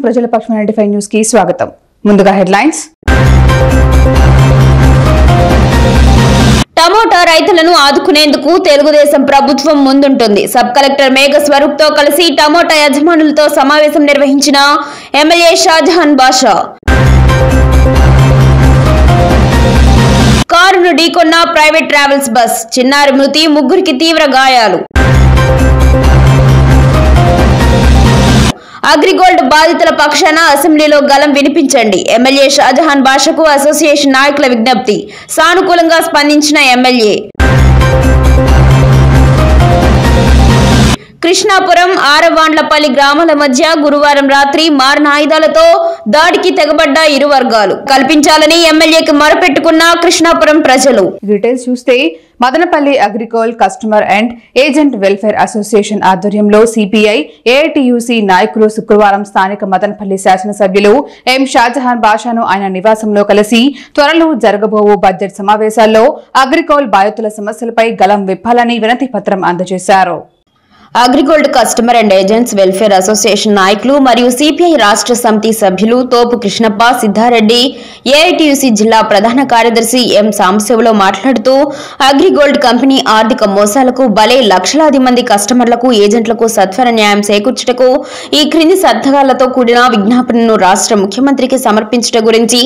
ప్రజల పక్షం 95 న్యూస్ కి స్వాగతం. ముందుగా హెడ్లైన్స్. టమోటా రైతులను ఆదుకునేందుకు తెలుగుదేశం ప్రభుత్వం ముందుంటుంది. సబ్ కలెక్టర్ మేఘ స్వరూప్ తో కలిసి టమోటా యజమానులతో సమావేశం నిర్వహించిన ఎమ్మెల్యే షాజహాన్ బాషా. కారును ఢీకొన్న ప్రైవేట్ ట్రావెల్స్ బస్, చిన్నారి మృతి, ముగ్గురికి తీవ్ర గాయాలు. అగ్రిగోల్డ్ బాధితుల పక్షాన అసెంబ్లీలో గలం వినిపించండి. ఎమ్మెల్యే షాజహాన్ బాషాకు అసోసియేషన్ నాయకుల విజ్ఞప్తి. సానుకూలంగా స్పందించిన ఎమ్మెల్యే. కృష్ణాపురం ఆరవాండ్లపల్లి గ్రామాల మధ్య గురువారం రాత్రి మారణ ఆయుధాలతో దాడికి తెగబడ్డ ఇరు వర్గాలు. కల్పించాలని ఎమ్మెల్యేకి మొరపెట్టుకున్న కృష్ణాపురం ప్రజలు. డీటెయిల్స్ చూస్తే Madanapalle agriculture customer and agent welfare association ఆధ్వర్యంలో సిపిఐ ఏఐటియుసి నాయకులు శుక్రవారం స్థానిక మదనపల్లి శాసనసభ్యులు ఎం షాజహాన్ బాషాను ఆయన నివాసంలో కలిసి త్వరలో జరగబోవు బడ్జెట్ సమావేశాల్లో అగ్రికల్చర్ బాధితుల సమస్యలపై గలం విప్పాలని వినతి పత్రం అందజేశారు. AgriGold customer and agents welfare association నాయకులు మరియు సిపిఐ రాష్ట్ర సమితి సభ్యులు తోపు కృష్ణప్ప, సిద్ధారెడ్డి, ఏఐటియుసి జిల్లా ప్రధాన కార్యదర్శి ఎం సాంబశివలో మాట్లాడుతూ అగ్రిగోల్డ్ కంపెనీ ఆర్థిక మోసాలకు బలై లక్షలాది మంది కస్టమర్లకు, ఏజెంట్లకు సత్వర న్యాయం చేకూర్చుటకు ఈ క్రింది సంతకాలతో కూడిన విజ్ఞాపనను రాష్ట్ర ముఖ్యమంత్రికి సమర్పించడం గురించి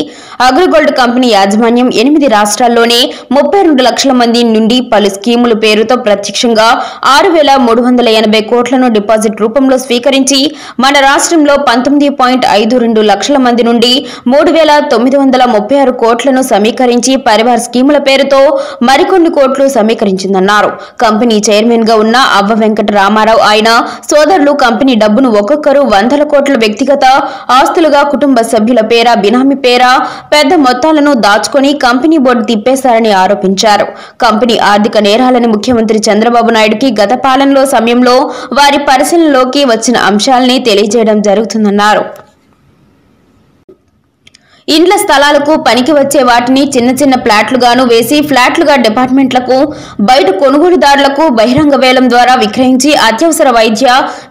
అగ్రిగోల్డ్ కంపెనీ యాజమాన్యం 8 రాష్ట్రాల్లోనే 32 లక్షల మంది నుండి పలు స్కీముల పేరుతో ప్రత్యక్షంగా 6,380 కోట్లను డిపాజిట్ రూపంలో స్వీకరించి మన రాష్ట్రంలో 19.52 లక్షల మంది నుండి 3,936 కోట్లను సమీకరించి పరివార్ స్కీముల పేరుతో మరికొన్ని కోట్లు సమీకరించిందన్నారు. కంపెనీ చైర్మన్ గా ఉన్న అవ్వ వెంకట రామారావు ఆయన సోదరులు కంపెనీ డబ్బును ఒక్కొక్కరు 100 కోట్ల వ్యక్తిగత ఆస్తులుగా కుటుంబ సభ్యుల పేర, బినామీ పేర పెద్ద మొత్తాలను దాచుకొని కంపెనీ బోర్డు తిప్పేశారని ఆరోపించారు. కంపెనీ ఆర్థిక నేరాలని ముఖ్యమంత్రి చంద్రబాబు నాయుడుకి గత పాలనలో సమయంలో వారి పరిశీలనలోకి వచ్చిన అంశాలని తెలియజేయడం జరుగుతుందన్నారు. ఇండ్ల స్థలాలకు పనికి వచ్చే వాటిని చిన్న చిన్న ఫ్లాట్లుగాను వేసి ఫ్లాట్లుగా డిపార్ట్మెంట్లకు, బయట కొనుగోలుదారులకు బహిరంగ వేలం ద్వారా విక్రయించి అత్యవసర వైద్య,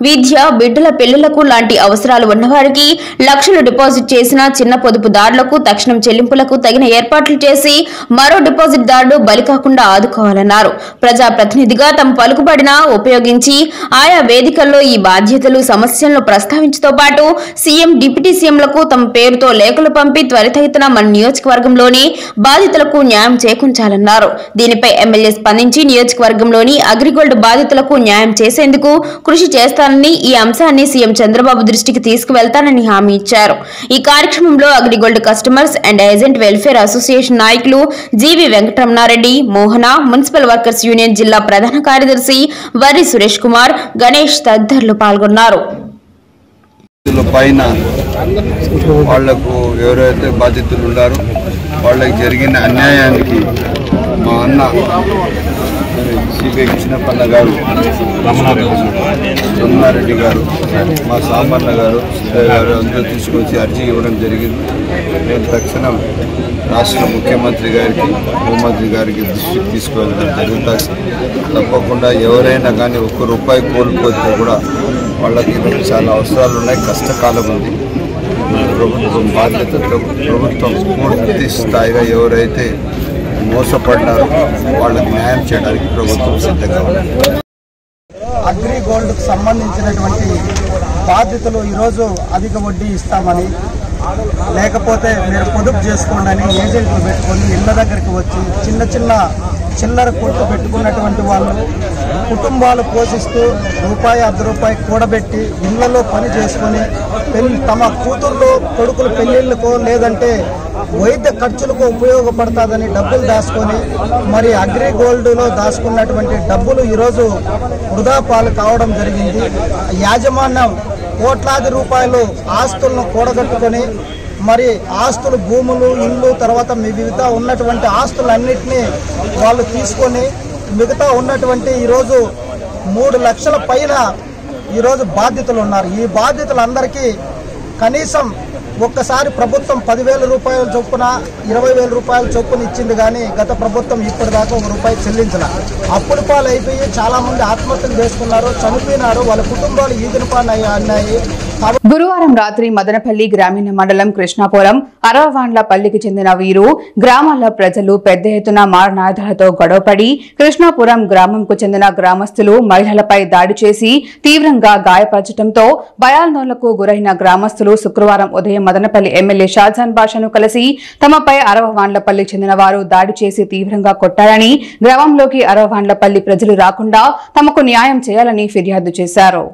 విద్య, బిడ్డల పెళ్లిళ్లకు లాంటి అవసరాలు ఉన్నవారికి లక్షలు డిపాజిట్ చేసిన చిన్న పొదుపుదారులకు తక్షణం చెల్లింపులకు తగిన ఏర్పాట్లు చేసి మరో డిపాజిట్ దారుడు బలి కాకుండా ఆదుకోవాలన్నారు. ప్రజాప్రతినిధిగా తమ పలుకుబడిన ఉపయోగించి ఆయా వేదికల్లో ఈ బాధ్యతలు, సమస్యలను ప్రస్తావించతో పాటు సీఎం, డిప్యూటీ సీఎంలకు తమ పేరుతో లేఖలు పంపి త్వరితగతిన మన నియోజకవర్గంలోని బాధితులకు న్యాయం చేకూర్చాలన్నారు. దీనిపై ఎమ్మెల్యే స్పందించి నియోజకవర్గంలోని అగ్రిగోల్డ్ బాధితులకు న్యాయం చేసేందుకు కృషి చేస్తానని, ఈ అంశాన్ని సీఎం చంద్రబాబు దృష్టికి తీసుకువెళ్తానని హామీ ఇచ్చారు. ఈ కార్యక్రమంలో AgriGold customers and agent welfare association నాయకులు జీవి వెంకటరమణారెడ్డి, మోహన, మున్సిపల్ వర్కర్స్ యూనియన్ జిల్లా ప్రధాన కార్యదర్శి వర్రి సురేష్ కుమార్, గణేష్ తదితరులు పాల్గొన్నారు. పైన వాళ్లకు ఎవరైతే బాధితులు ఉన్నారో వాళ్ళకి జరిగిన అన్యాయానికి మా అన్న సిపిఐ కృష్ణప్పన్న గారు, రమణారెడ్డి గారు, మా సాంబన్న గారు, సిద్ధయ్య గారు అందరూ తీసుకొచ్చి అర్జీ ఇవ్వడం జరిగింది. నేను తక్షణం రాష్ట్ర ముఖ్యమంత్రి గారికి, హోంమంత్రి గారికి దృష్టికి తీసుకువెళ్ళడం జరుగుతుంది. తప్పకుండా ఎవరైనా కానీ ₹1 కోల్పోతే కూడా వాళ్ళకి చాలా అవసరాలు ఉన్నాయి, కష్టకాలం ఉంది. ప్రభుత్వం బాధ్యత, ప్రభుత్వం పూర్తి స్థాయిగా ఎవరైతే మోసపడ్డారో వాళ్ళకి న్యాయం చేయడానికి ప్రభుత్వం సిద్ధంగా ఉంది. అగ్రిగోల్డ్కు సంబంధించినటువంటి బాధ్యతలు ఈరోజు అధిక వడ్డీ ఇస్తామని, లేకపోతే మీరు పొదుపు చేసుకోండి అని ఏజెంట్లు పెట్టుకొని ఇళ్ల దగ్గరికి వచ్చి చిన్న చిన్న చిల్లర కొట్టు పెట్టుకున్నటువంటి వాళ్ళు కుటుంబాలు పోషిస్తూ ₹1-10 కూడబెట్టి ఇళ్లలో పని చేసుకొని తమ కూతుర్లు, కొడుకులు పెళ్లిళ్ళకో లేదంటే వైద్య ఖర్చులకు ఉపయోగపడుతుందని డబ్బులు దాచుకొని మరి అగ్రిగోల్డ్లో దాచుకున్నటువంటి డబ్బులు ఈరోజు వృధా పాలు కావడం జరిగింది. యాజమాన్యం కోట్లాది రూపాయలు ఆస్తులను కూడగట్టుకొని మరి ఆస్తులు, భూములు, ఇళ్ళు, తర్వాత మిగతా ఉన్నటువంటి ఆస్తులన్నింటినీ వాళ్ళు తీసుకొని మిగతా ఉన్నటువంటి ఈరోజు 3 లక్షల పైన ఈరోజు బాధ్యతలు ఉన్నారు. ఈ బాధ్యతలందరికీ కనీసం ఒక్కసారి ప్రభుత్వం 10,000 రూపాయల చొప్పున 20,000 రూపాయల చొప్పున ఇచ్చింది కానీ గత ప్రభుత్వం ఇప్పటిదాకా ₹1 చెల్లించిన. అప్పుల పాలు అయిపోయి చాలామంది ఆత్మహత్యలు చేసుకున్నారు, చనిపోయినారు, వాళ్ళ కుటుంబాలు ఈదిన పాలు అన్నాయి. గురువారం రాత్రి మదనపల్లి గ్రామీణ మండలం కృష్ణాపురం అరవవాండ్లపల్లికి చెందిన వీరు గ్రామాల ప్రజలు పెద్ద ఎత్తున మారణాయుధాలతో గొడవపడి కృష్ణాపురం గ్రామంకు చెందిన గ్రామస్తులు మహిళలపై దాడి చేసి తీవ్రంగా గాయపరచడంతో భయాందోళనకు గురైన గ్రామస్తులు శుక్రవారం ఉదయం మదనపల్లి ఎమ్మెల్యే షాజహాన్ బాషాను కలిసి తమపై అరవవాండ్లపల్లికి చెందిన వారు దాడి చేసి తీవ్రంగా కొట్టారని గ్రామంలోకి అరవవాండ్లపల్లి ప్రజలు రాకుండా తమకు న్యాయం చేయాలని ఫిర్యాదు చేశారు.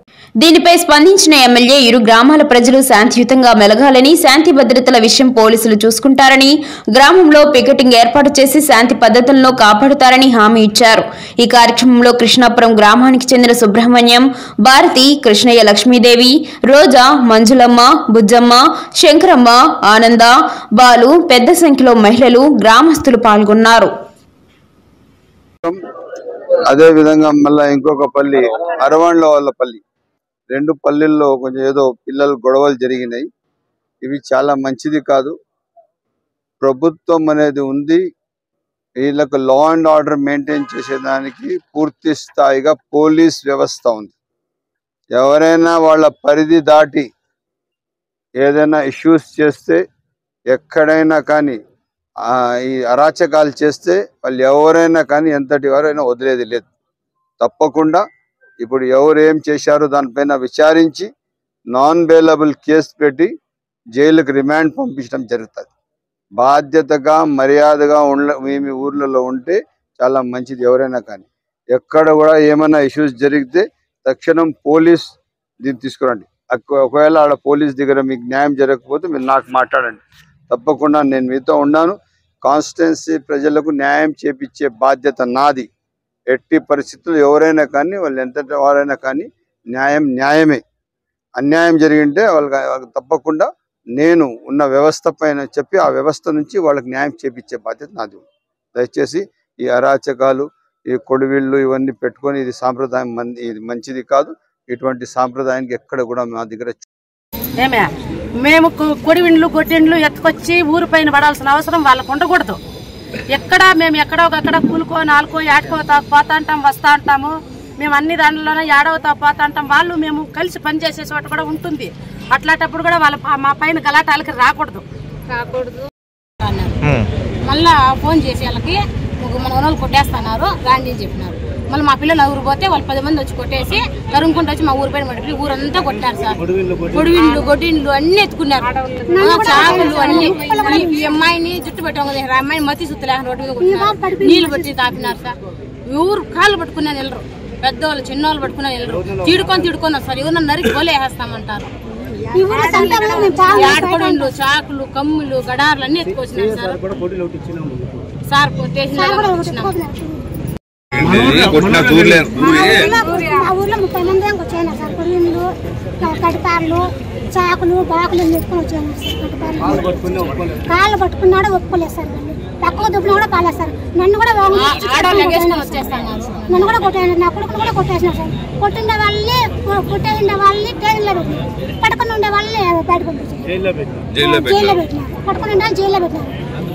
దీనిపై స్పందించిన ఎమ్మెల్యే ఇరు గ్రామాల ప్రజలు శాంతియుతంగా మెలగాలని, శాంతి భద్రతల విషయం పోలీసులు చూసుకుంటారని, గ్రామంలో పికెటింగ్ ఏర్పాటు చేసి శాంతి పద్ధతులను కాపాడుతారని హామీ ఇచ్చారు. ఈ కార్యక్రమంలో కృష్ణాపురం గ్రామానికి చెందిన సుబ్రహ్మణ్యం, భారతి, కృష్ణయ్య, లక్ష్మీదేవి, రోజా, మంజులమ్మ, బుజ్జమ్మ, శంకరమ్మ, ఆనంద, బాలు, పెద్ద సంఖ్యలో మహిళలు, గ్రామస్తులు పాల్గొన్నారు. అదే విధంగా మళ్ళా ఇంకొక పల్లి అరవాండ్ల వాళ్ళ పల్లి, 2 పల్లెల్లో కొంచెం ఏదో పిల్లలు గొడవలు జరిగినాయి. ఇవి చాలా మంచిది కాదు. ప్రభుత్వం అనేది ఉంది, వీళ్ళకు లా అండ్ ఆర్డర్ మెయింటైన్ చేసేదానికి పూర్తి స్థాయిగా పోలీస్ వ్యవస్థ ఉంది. ఎవరైనా వాళ్ళ పరిధి దాటి ఏదైనా ఇష్యూస్ చేస్తే, ఎక్కడైనా కానీ ఈ అరాచకాలు చేస్తే వాళ్ళు ఎవరైనా కానీ ఎంతటి వారైనా వదిలేది లేదు. తప్పకుండా ఇప్పుడు ఎవరు ఏం చేశారో దానిపైన విచారించి నాన్ బెయిలబుల్ కేసు పెట్టి జైలుకి రిమాండ్ పంపించడం జరుగుతుంది. బాధ్యతగా మర్యాదగా మీ ఊర్లలో ఉంటే చాలా మంచిది. ఎవరైనా కానీ ఎక్కడ కూడా ఏమైనా ఇష్యూస్ జరిగితే తక్షణం పోలీస్ దీన్ని తీసుకురండి. ఒకవేళ ఆడ పోలీస్ దగ్గర మీకు న్యాయం జరగకపోతే మీరు నాకు మాట్లాడండి. తప్పకుండా నేను మీతో ఉన్నాను. కాన్స్టిట్యున్సీ ప్రజలకు న్యాయం చేపించే బాధ్యత నాది. ఎట్టి పరిస్థితుల్లో ఎవరైనా కానీ వాళ్ళు ఎంతటి వారైనా కానీ న్యాయమే. అన్యాయం జరిగింటే వాళ్ళకి తప్పకుండా నేను ఉన్న వ్యవస్థ పైన చెప్పి ఆ వ్యవస్థ నుంచి వాళ్ళకి న్యాయం చేపించే బాధ్యత నాది. దయచేసి ఈ అరాచకాలు, ఈ కొడివిళ్ళు ఇవన్నీ పెట్టుకొని ఇది సాంప్రదాయం ఇది మంచిది కాదు. ఇటువంటి సాంప్రదాయానికి ఎక్కడ కూడా మా దగ్గర మేము కొడివిండ్లు గొడ్డిండ్లు ఎత్తుకొచ్చి ఊరి పైన పడాల్సిన అవసరం వాళ్ళకు ఉండకూడదు. మేము ఎక్కడో ఒకక్కడ కూలుకో నాలుకో ఏటకో పోతా అంటాం, వస్తా అంటాము. మేము అన్ని దాంట్లోనే ఏడవుతా పోతా అంటాం. వాళ్ళు మేము కలిసి పనిచేసే చోట కూడా ఉంటుంది. అట్లాంటప్పుడు కూడా వాళ్ళ మా పైన గలాటాలకి రాకూడదు అన్నారు. మళ్ళా ఫోన్ చేసి వాళ్ళకి మన వాళ్ళు కొట్టేస్తున్నారు రాండి అని చెప్పినారు. మళ్ళీ మా పిల్లలు ఊరు పోతే వాళ్ళు 10 మంది వచ్చి కొట్టేసి తరుముకుంటూ వచ్చి మా ఊరి పైన పడి ఊరంతా కొట్టినారు సార్. కొడివిండ్లు గొడ్డిండ్లు అన్ని ఎత్తుకున్నారు, చాకులు అన్ని. ఈ అమ్మాయిని జుట్టు పెట్టాం కదా, అమ్మాయిని మతి సుత్తలే రోడ్డు మీద కొట్టినారు, నీళ్లు పట్టి తాపినారు సార్. ఊరు కాళ్ళు పట్టుకున్నాను వెళ్ళరు, పెద్దవాళ్ళు చిన్నవాళ్ళు పట్టుకున్నాను వెళ్ళరు. తిడుకొని సార్ ఎవరన్నా నరికి గోలే వేస్తామంటారు. ఆడకొడిండ్లు, చాకులు, కమ్ములు, గడార్లు అన్ని ఎత్తుకొచ్చినారు సార్. సార్ కొట్టేసిన మా ఊర్లో 30 మంది వచ్చాయి సార్. కొడివిండ్లు, కడిపార్లు, చాకులు, బాకులు ఎత్తుకొని వచ్చాను సార్. కాళ్ళు పట్టుకున్నాడు ఒప్పుకోలేదు సార్. పక్కకు దుబ్బులు కూడా కాలేదు సార్. నన్ను కూడా కొట్టాను, నా కొడుకును కూడా కొట్టేసినారు సార్. కొట్టిన వాళ్ళని ట్రైన్లో పెట్టినారు, పడుకుని ఉండే వాళ్ళని బయట పంపించారు, జైల్లో పెట్టినారు. పడుకుని ఉండే వాళ్ళు జైల్లో పెట్టినారు,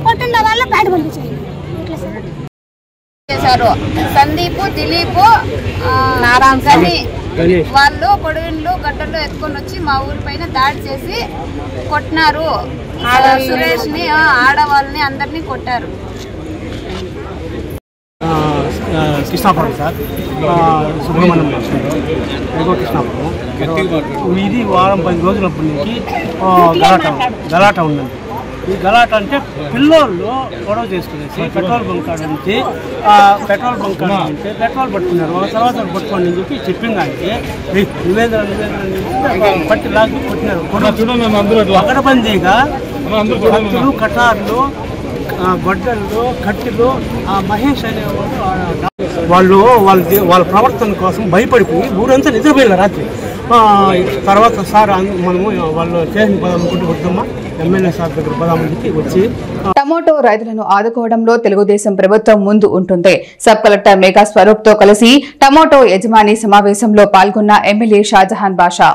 కొట్టిన వాళ్ళు బయట పంపించారు. ఇట్లా సార్ చేశారు. సందీప్, దిలీప్, వాళ్ళు కొడివిండ్లు గడ్డలు ఎత్తుకొని వచ్చి మా ఊరి పైన దాడి చేసి కొట్టినారు. సురేష్ ని, ఆడవాళ్ళని అందరినీ కొట్టారు. కృష్ణాపురం సార్, సుబ్రహ్మణ్యం కృష్ణాపురం. ఇది వారం 10 రోజులప్పటి నుంచి గలాట ఉందండి. ఈ గలాట అంటే పిల్లోళ్ళు గొడవ చేసుకునేసి పెట్రోల్ బంక్ నుంచి పెట్రోల్ పట్టుకున్నారు. ఒక తర్వాత పట్టుకోండి అని చెప్పి చెప్పింది. దానికి నివేదన పట్టి లాగి కొట్టినారు. పకడ్బందీగా కత్తులు, కటార్లు, గొడ్డళ్ళు, కట్టెలు. మహేష్ అనేవాళ్ళు వాళ్ళ ప్రవర్తన కోసం భయపడిపోయి ఊరంతా నిద్రపోయారు రాత్రి. తర్వాత సార్ మనము వాళ్ళు చేసిన పదం వద్దమ్మా ఎమ్మెల్యే సార్ దగ్గర పదానికి వచ్చి టమోటో రైతులను ఆదుకోవడంలో తెలుగుదేశం ప్రభుత్వం ముందు ఉంటుంది. సబ్ కలెక్టర్ మేఘా స్వరూప్ తో కలిసి టమోటో యజమాని సమావేశంలో పాల్గొన్న ఎమ్మెల్యే షాజహాన్ బాషా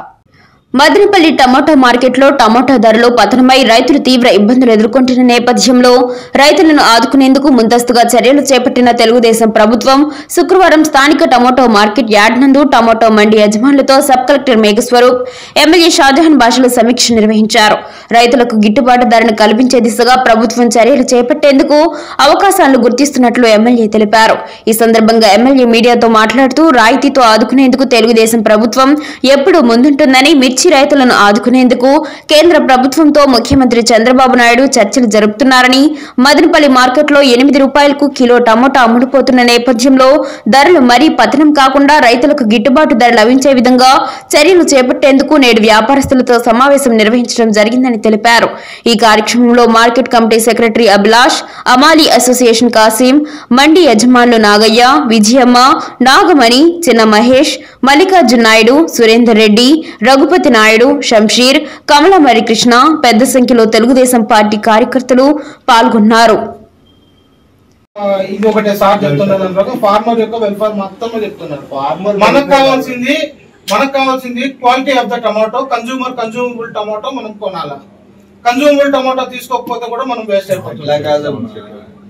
మదనపల్లి టమాటా మార్కెట్లో టమాటా ధరలు పతనమై రైతులు తీవ్ర ఇబ్బందులు ఎదుర్కొంటున్న నేపథ్యంలో రైతులను ఆదుకునేందుకు ముందస్తుగా చర్యలు చేపట్టిన తెలుగుదేశం ప్రభుత్వం శుక్రవారం స్థానిక టమాటో మార్కెట్ యార్డ్ నందు టమాటో మండి యజమానులతో sub collector Meghaswaroop MLA Shahjahan భాషలో సమీక్ష నిర్వహించారు. రైతులకు గిట్టుబాటు ధరను కల్పించే దిశగా ప్రభుత్వం చర్యలు చేపట్టేందుకు అవకాశాలను గుర్తిస్తున్నట్లు ఎమ్మెల్యే తెలిపారు. ఈ సందర్భంగా ఎమ్మెల్యే మీడియాతో మాట్లాడుతూ రాయితీతో ఆదుకునేందుకు తెలుగుదేశం ప్రభుత్వం ఎప్పుడూ ముందుంటుందని, మిర్చి రైతులను ఆదుకునేందుకు కేంద్ర ప్రభుత్వంతో ముఖ్యమంత్రి చంద్రబాబు నాయుడు చర్చలు జరుపుతున్నారని, మదనపల్లి మార్కెట్లో 8 రూపాయలకు కిలో టమోటా అమ్ముడుపోతున్న నేపథ్యంలో ధరలు మరీ పతనం కాకుండా రైతులకు గిట్టుబాటు ధర లభించే విధంగా చర్యలు చేపట్టేందుకు నేడు వ్యాపారస్తులతో సమావేశం నిర్వహించడం జరిగిందని తెలిపారు. ఈ కార్యక్రమంలో మార్కెట్ కమిటీ సెక్రటరీ అభిలాష్, అమాలి అసోసియేషన్ కాసిం, మండి యజమానులు నాగయ్య, విజయమ్మ, నాగమణి, చిన్న మహేష్, మల్లికార్జున్ నాయుడు, సురేందర్ రెడ్డి, రఘుపతి నాయుడు, షంషీర్, కమలమరి కృష్ణ, పెద్ద సంఖ్యలో తెలుగుదేశం పార్టీ కార్యకర్తలు పాల్గొన్నారు. ఇది ఒకటే సార్ చెప్తున్నారు, ఫార్మర్ యొక్క వెల్ఫేర్ మొత్తం చెప్తున్నారు. మనకు కావాల్సింది quality of the tomato, consumable tomato మనం కొనాలా. కన్జ్యూమబుల్ టమాటో తీసుకోకపోతే కూడా మనం వేస్ట్ అయిపోతుంది.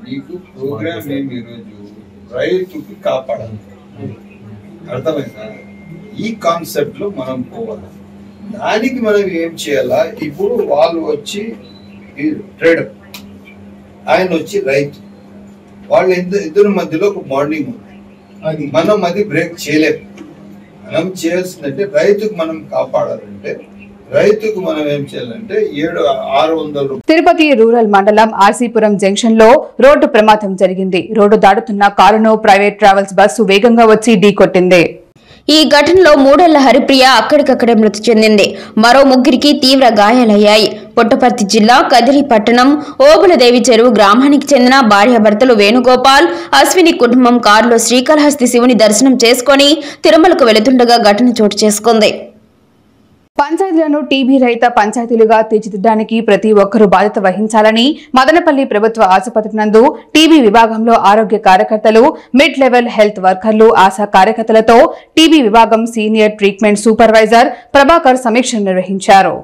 మీకు ప్రోగ్రామ్ ఏమి రైతుకి కాపాడాలి, అర్థమైందా? ఈ కాన్సెప్ట్ లో మనం పోవాలి. దానికి మనం ఏం చేయాలా? ఇప్పుడు వాళ్ళు వచ్చి ట్రేడర్, ఆయన వచ్చి రైతు, వాళ్ళ ఇద్దరు మధ్యలో ఒక బాండింగ్ ఉంది. మనం అది బ్రేక్ చేయలేము. మనం చేయాల్సిందంటే రైతుకు మనం కాపాడాలంటే రైతుకు మనం ఏం చేయాలంటే 600 తిరుపతి రూరల్ మండలం ఆర్సీపురం జంక్షన్ లో రోడ్డు ప్రమాదం జరిగింది. రోడ్డు దాటుతున్న కారును ప్రైవేట్ ట్రావెల్స్ బస్సు వేగంగా వచ్చి ఢీకొట్టింది. ఈ ఘటనలో 3 ఏళ్ల హరిప్రియ అక్కడికక్కడే మృతి చెందింది. మరో 3కి తీవ్ర గాయాలయ్యాయి. పుట్టపర్తి జిల్లా కదిరి పట్టణం ఓబులదేవి చెరువు గ్రామానికి చెందిన భార్యాభర్తలు వేణుగోపాల్, అశ్విని కుటుంబం కారులో శ్రీకాళహస్తి శివుని దర్శనం చేసుకుని తిరుమలకు వెళుతుండగా ఘటన చోటు చేసుకుంది. పంచాయతీలను టీబీ రహిత పంచాయతీలుగా తీర్చిదిద్దడానికి ప్రతి ఒక్కరూ బాధ్యత వహించాలని మదనపల్లి ప్రభుత్వ ఆసుపత్రి నందు టీబీ విభాగంలో ఆరోగ్య కార్యకర్తలు, మిడ్ లెవెల్ హెల్త్ వర్కర్లు, ఆశా కార్యకర్తలతో టీబీ విభాగం సీనియర్ ట్రీట్మెంట్ సూపర్వైజర్ ప్రభాకర్ సమీక్ష నిర్వహించారు.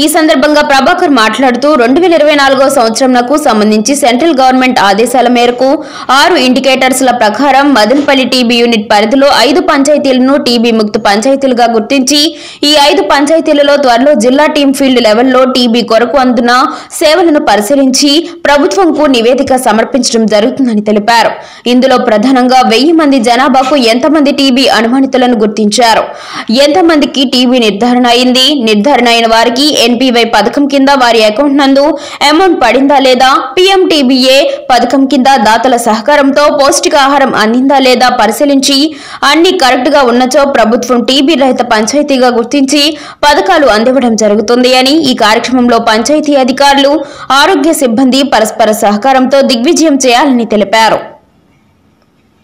ఈ సందర్భంగా ప్రభాకర్ మాట్లాడుతూ 2024వ సంవత్సరంకు సంబంధించి సెంట్రల్ గవర్నమెంట్ ఆదేశాల మేరకు 6 ఇండికేటర్స్ల ప్రకారం మదనపల్లి టీబీ యూనిట్ పరిధిలో 5 పంచాయతీలను టీబీ ముక్త పంచాయతీలుగా గుర్తించి ఈ 5 పంచాయతీలలో త్వరలో జిల్లా టీం ఫీల్డ్ లెవెల్లో టీబీ కొరకు అందున సేవలను పరిశీలించి ప్రభుత్వంకు నివేదిక సమర్పించడం జరుగుతుందని తెలిపారు. ఇందులో ప్రధానంగా 1000 మంది జనాభాకు ఎంతమంది టీబీ అనుమానితులను గుర్తించారు, ఎంతమందికి టీబీ నిర్ధారణ అయింది, నిర్ధారణ అయిన వారికి ఎన్పీవై పథకం కింద వారి అకౌంట్ నందు అమౌంట్ పడిందా లేదా, పీఎంటీబీఏ పథకం కింద దాతల సహకారంతో పౌష్టికాహారం అందిందా లేదా పరిశీలించి అన్ని కరెక్ట్ గా ఉన్నచో ప్రభుత్వం టీబీ రహిత పంచాయతీగా గుర్తించి పథకాలు అందివ్వడం జరుగుతుంది అని, ఈ కార్యక్రమంలో పంచాయతీ అధికారులు, ఆరోగ్య సిబ్బంది పరస్పర సహకారంతో దిగ్విజయం చేయాలని తెలిపారు.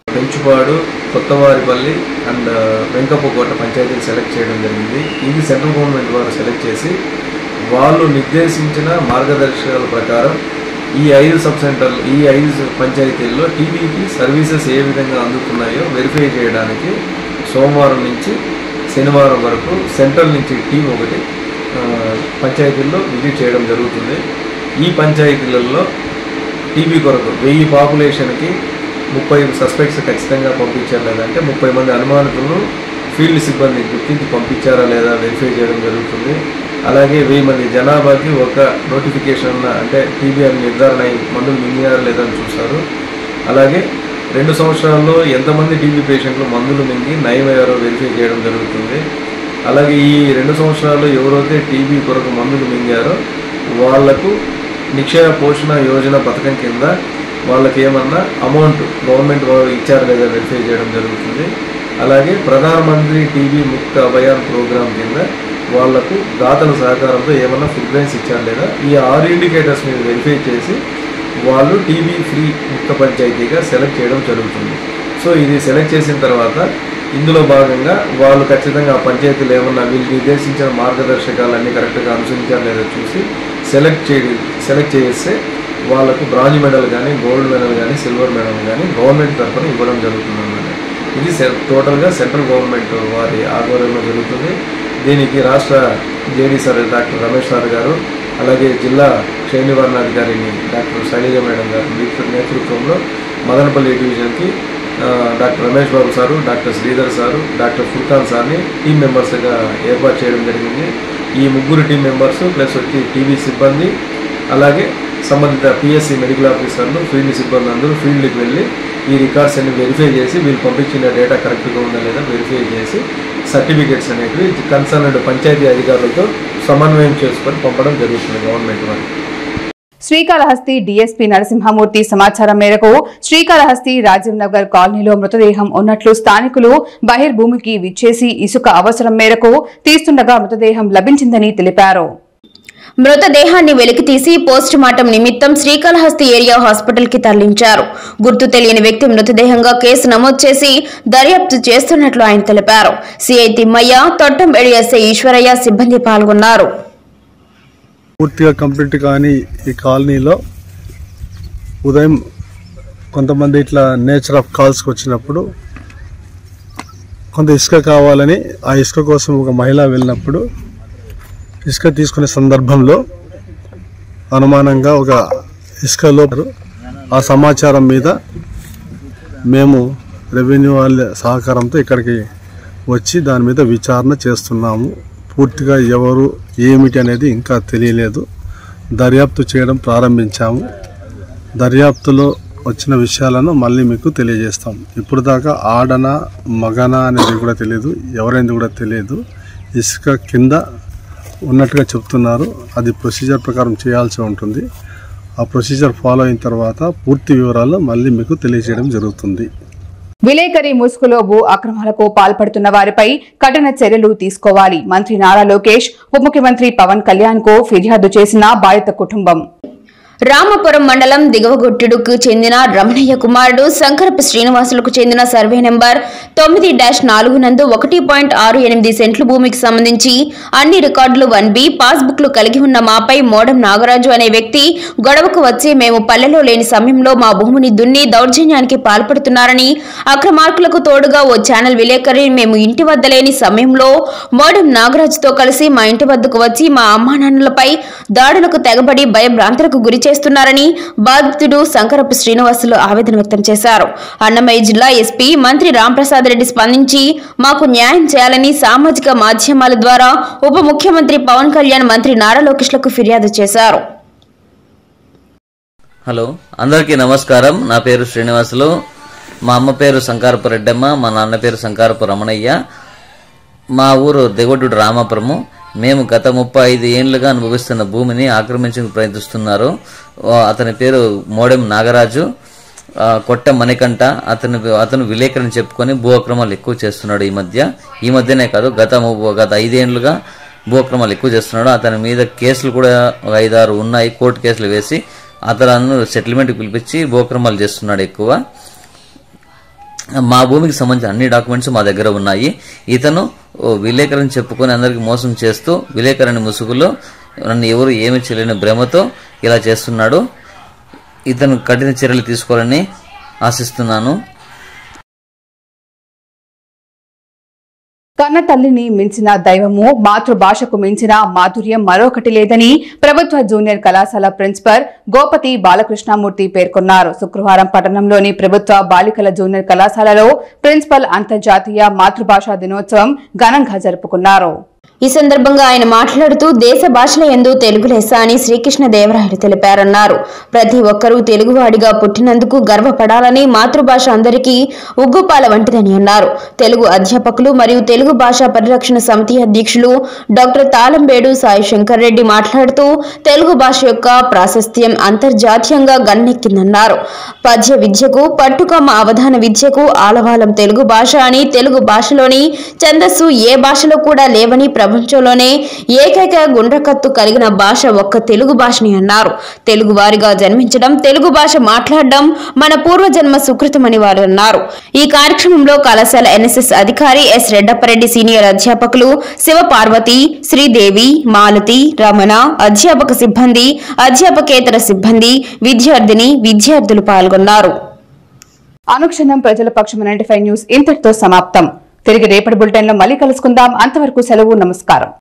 పెంచుపాడు, కొత్తవారిపల్లి అండ్ వెంకప్పకోట పంచాయతీలు సెలెక్ట్ చేయడం జరిగింది. ఇది సెంట్రల్ గవర్నమెంట్ వారు సెలెక్ట్ చేసి వాళ్ళు నిర్దేశించిన మార్గదర్శకాల ప్రకారం ఈ 5 సబ్ సెంటర్లు, ఈ 5 పంచాయతీల్లో టీబీకి సర్వీసెస్ ఏ విధంగా అందుతున్నాయో వెరిఫై చేయడానికి సోమవారం నుంచి శనివారం వరకు సెంట్రల్ నుంచి టీం ఒకటి పంచాయతీల్లో విజిట్ చేయడం జరుగుతుంది. ఈ పంచాయతీలలో టీబీ కొరకు 1000 పాపులేషన్కి 30 సస్పెక్ట్స్ ఖచ్చితంగా పంపించారు, లేదంటే 30 మంది అనుమానితులను ఫీల్డ్ సిబ్బంది గుర్తించి పంపించారా లేదా వెరిఫై చేయడం జరుగుతుంది. అలాగే 1000 మంది జనాభాకి ఒక నోటిఫికేషన్, అంటే టీబీ అని నిర్ధారణ అయి మందులు మింగారా లేదా అని చూస్తారు. అలాగే 2 సంవత్సరాల్లో ఎంతమంది టీబీ పేషెంట్లు మందులు మింగి నయమయ్యారో వెరిఫై చేయడం జరుగుతుంది. అలాగే ఈ 2 సంవత్సరాల్లో ఎవరైతే టీబీ కొరకు మందులు మింగారో వాళ్లకు నిక్షయ పోషణ యోజన పథకం కింద వాళ్ళకి ఏమన్నా అమౌంట్ గవర్నమెంట్ వాళ్ళు ఇచ్చారు లేదా వెరిఫై చేయడం జరుగుతుంది. అలాగే ప్రధానమంత్రి టీబీ ముక్త అభయాన్ ప్రోగ్రాం కింద వాళ్లకు దాతల సహకారంతో ఏమన్నా ఫుడ్ గ్రెయిన్స్ ఇచ్చారు లేదా, ఈ 6 ఇండికేటర్స్ మీద వెరిఫై చేసి వాళ్ళు టీబీ ఫ్రీ ముక్త పంచాయతీగా సెలెక్ట్ చేయడం జరుగుతుంది. సో ఇది సెలెక్ట్ చేసిన తర్వాత ఇందులో భాగంగా వాళ్ళు ఖచ్చితంగా ఆ పంచాయతీలు ఏమన్నా వీళ్ళు నిర్దేశించిన మార్గదర్శకాలన్నీ కరెక్ట్గా అనుసరించారు లేదా చూసి సెలెక్ట్ చేస్తే వాళ్ళకు బ్రాంజ్ మెడల్ కానీ, గోల్డ్ మెడల్ కానీ, సిల్వర్ మెడల్ కానీ గవర్నమెంట్ తరఫున ఇవ్వడం జరుగుతుంది అన్నమాట. ఇది టోటల్గా సెంట్రల్ గవర్నమెంట్ వారి ఆధ్వర్యంలో జరుగుతుంది. దీనికి రాష్ట్ర JD sir doctor Ramesh sir గారు, అలాగే జిల్లా క్షయ నివారణాధికారిని డాక్టర్ శైలజ మేడం గారి నేతృత్వంలో మదనపల్లి డివిజన్కి doctor Ramesh Babu sir, doctor Sridhar sir, doctor Furqan సార్ని టీం మెంబర్స్గా ఏర్పాటు చేయడం జరిగింది. ఈ ముగ్గురు టీం మెంబర్స్ ప్లస్ వచ్చి టీవీ సిబ్బంది, అలాగే సంబంధిత పిఎస్సి మెడికల్ ఆఫీసర్లు, ఫీల్డ్ సిబ్బంది అందరూ ఫీల్డ్కి వెళ్ళి ఈ రికార్డ్స్ అన్ని వెరిఫై చేసి వీళ్ళు పంపించిన డేటా కరెక్ట్గా ఉందా లేదా వెరిఫై చేసి సర్టిఫికేట్స్ అనేవి కన్సర్న్డ్ పంచాయతీ అధికారులతో సమన్వయం చేసుకొని పంపడం జరుగుతుంది గవర్నమెంట్ వారికి. శ్రీకాళహస్తి డీఎస్పీ నరసింహమూర్తి సమాచారం మేరకు శ్రీకాళహస్తి రాజీవ్ నగర్ కాలనీలో మృతదేహం ఉన్నట్లు స్థానికులు బహిర్భూమికి విచ్చేసి ఇసుక అవసరం మేరకు తీస్తుండగా మృతదేహం లభించిందని తెలిపారు. మృతదేహాన్ని వెలికితీసి పోస్ట్ మార్టం నిమిత్తం శ్రీకాళహస్తి ఏరియా హాస్పిటల్ కి తరలించారు. గుర్తు తెలియని వ్యక్తి మృతదేహంగా కేసు నమోదు చేసి దర్యాప్తు చేస్తున్నట్లు ఆయన తెలిపారు. సిఐ తిమ్మయ్య, తొట్టంబేడి ఎస్ఐ ఈశ్వరయ్య సిబ్బంది పాల్గొన్నారు. పూర్తిగా కంప్లీట్ కానీ ఈ కాలనీలో ఉదయం కొంతమంది ఇట్లా నేచర్ ఆఫ్ కాల్స్కి వచ్చినప్పుడు కొంత ఇసుక కావాలని ఆ ఇసుక కోసం ఒక మహిళ వెళ్ళినప్పుడు ఇసుక తీసుకునే సందర్భంలో అనుమానంగా ఒక ఇసుకలో ఆ సమాచారం మీద మేము రెవెన్యూ వాళ్ళ సహకారంతో ఇక్కడికి వచ్చి దాని మీద విచారణ చేస్తున్నాము. పూర్తిగా ఎవరు ఏమిటి అనేది ఇంకా తెలియలేదు. దర్యాప్తు చేయడం ప్రారంభించాము. దర్యాప్తులో వచ్చిన విషయాలను మళ్ళీ మీకు తెలియజేస్తాం. ఇప్పుడు దాకా ఆడనా మగనా అనేది కూడా తెలియదు, ఎవరైంది కూడా తెలియదు. ఇసుక కింద ఉన్నట్టుగా చెప్తున్నారు. అది ప్రొసీజర్ ప్రకారం చేయాల్సి ఉంటుంది. ఆ ప్రొసీజర్ ఫాలో అయిన తర్వాత పూర్తి వివరాలు మళ్ళీ మీకు తెలియజేయడం జరుగుతుంది. విలేకరి ముసుగులో భూ అక్రమాలకు పాల్పడుతున్న వారిపై కఠిన చర్యలు తీసుకోవాలి. మంత్రి నారా లోకేష్ ఉప ముఖ్యమంత్రి పవన్ కళ్యాణ్ కు ఫిర్యాదు చేసిన బాధిత కుటుంబం. రామపురం మండలం దిగవగొట్టుడుకు చెందిన రమణయ్య కుమారుడు శంకరపు శ్రీనివాసులకు చెందిన సర్వే నెంబర్ 9-4 నందు 1.68 సెంట్ల భూమికి సంబంధించి అన్ని రికార్డులు 1B పాస్బుక్లు కలిగి ఉన్న మాపై మోడం నాగరాజు అనే వ్యక్తి గొడవకు వచ్చి మేము పల్లెలో లేని సమయంలో మా భూమిని దున్ని దౌర్జన్యానికి పాల్పడుతున్నారని, అక్రమార్కులకు తోడుగా ఓ ఛానల్ విలేకరి మేము ఇంటి వద్ద లేని సమయంలో మోడం నాగరాజుతో కలిసి మా ఇంటి వద్దకు వచ్చి మా అమ్మానాన్నలపై దాడులకు తెగబడి భయభ్రాంతులకు గురి చేస్తున్నారని బాధితుడు శంకరపు శ్రీనివాసులు ఆవేదన వ్యక్తం చేశారు. అన్నమయ్య జిల్లా ఎస్పీ మంత్రి రాంప్రసాద్ రెడ్డి స్పందించి మాకు న్యాయం చేయాలని సామాజిక మాధ్యమాల ద్వారా ఉప ముఖ్యమంత్రి పవన్ కళ్యాణ్, మంత్రి నారా లోకేష్లకు ఫిర్యాదు చేశారు. హలో, అందరికీ నమస్కారం. నా పేరు శ్రీనివాసులు. మా అమ్మ పేరు శంకరపు రెడ్డమ్మ, మా నాన్న పేరు శంకరపు రమణయ్య. మా ఊరు దిగొడ్డు రామాపురము. మేము గత 35 ఏళ్లుగా అనుభవిస్తున్న భూమిని ఆక్రమించేందుకు ప్రయత్నిస్తున్నారు. అతని పేరు మోడెం నాగరాజు, కొట్ట మణికంఠ. అతను విలేకరిని చెప్పుకొని భూ అక్రమాలు ఎక్కువ చేస్తున్నాడు. ఈ మధ్యనే కాదు, గత 5 ఏళ్లుగా భూ అక్రమాలు ఎక్కువ చేస్తున్నాడు. అతని మీద కేసులు కూడా 5-6 ఉన్నాయి. కోర్టు కేసులు వేసి అతను సెటిల్మెంట్కి పిలిపించి భూ అక్రమాలు చేస్తున్నాడు ఎక్కువ. మా భూమికి సంబంధించిన అన్ని డాక్యుమెంట్స్ మా దగ్గర ఉన్నాయి. ఇతను విలేకరిని చెప్పుకొని అందరికి మోసం చేస్తూ విలేకరిని ముసుగులో నన్ను ఎవరు ఏమి చేయలేని భ్రమతో ఇలా చేస్తున్నాడు. ఇతను కఠిన చర్యలు తీసుకోవాలని ఆశిస్తున్నాను. కన్న తల్లిని మించిన దైవము, మాతృభాషకు మించిన మాధుర్యం మరొకటి లేదని ప్రభుత్వ జూనియర్ కళాశాల ప్రిన్సిపల్ గోపతి బాలకృష్ణమూర్తి పేర్కొన్నారు. శుక్రవారం పట్టణంలోని ప్రభుత్వ బాలికల జూనియర్ కళాశాలలో ప్రిన్సిపల్ అంతర్జాతీయ మాతృభాషా దినోత్సవం ఘనంగా జరుపుకున్నారు. ఈ సందర్భంగా ఆయన మాట్లాడుతూ దేశ భాషల యందు తెలుగు లెస్స అని శ్రీకృష్ణదేవరాయలు తెలిపారన్నారు. ప్రతి ఒక్కరూ తెలుగువాడిగా పుట్టినందుకు గర్వపడాలని, మాతృభాష అందరికీ ఉగ్గుపాల వంటిదని అన్నారు. తెలుగు అధ్యాపకులు మరియు తెలుగు భాషా పరిరక్షణ సమితి అధ్యక్షులు డాక్టర్ తాళంబేడు సాయి శంకర్ రెడ్డి మాట్లాడుతూ తెలుగు భాష యొక్క ప్రాశస్త్యం అంతర్జాతీయంగా గన్నెక్కిందన్నారు. పద్య విద్యకు, పట్టుకమ్మ అవధాన విద్యకు ఆలవాలం తెలుగు భాష అని, తెలుగు భాషలోని ఛందస్సు ఏ భాషలో కూడా లేవని, ప్రపంచంలోనే ఏకైక గుండ్రకత్తు కలిగిన భాష ఒక్క తెలుగు భాషని అన్నారు. తెలుగు వారిగా జన్మించడం, తెలుగు భాష మాట్లాడడం మన పూర్వజన్మ సుకృతమని వారు అన్నారు. ఈ కార్యక్రమంలో కళాశాల ఎన్ఎస్ఎస్ అధికారి ఎస్ రెడ్డప్పరెడ్డి, సీనియర్ అధ్యాపకులు శివపార్వతి, శ్రీదేవి, మాలతి, రమణ, అధ్యాపక సిబ్బంది, అధ్యాపకేతర సిబ్బంది, విద్యార్థులు పాల్గొన్నారు. అనుక్షణం ప్రజల పక్షం 95 న్యూస్ ఇంతటితో సమాప్తం. తిరిగి రేపటి బులెటిన్లో మళ్ళీ కలుసుకుందాం. అంతవరకు సెలవు. నమస్కారం.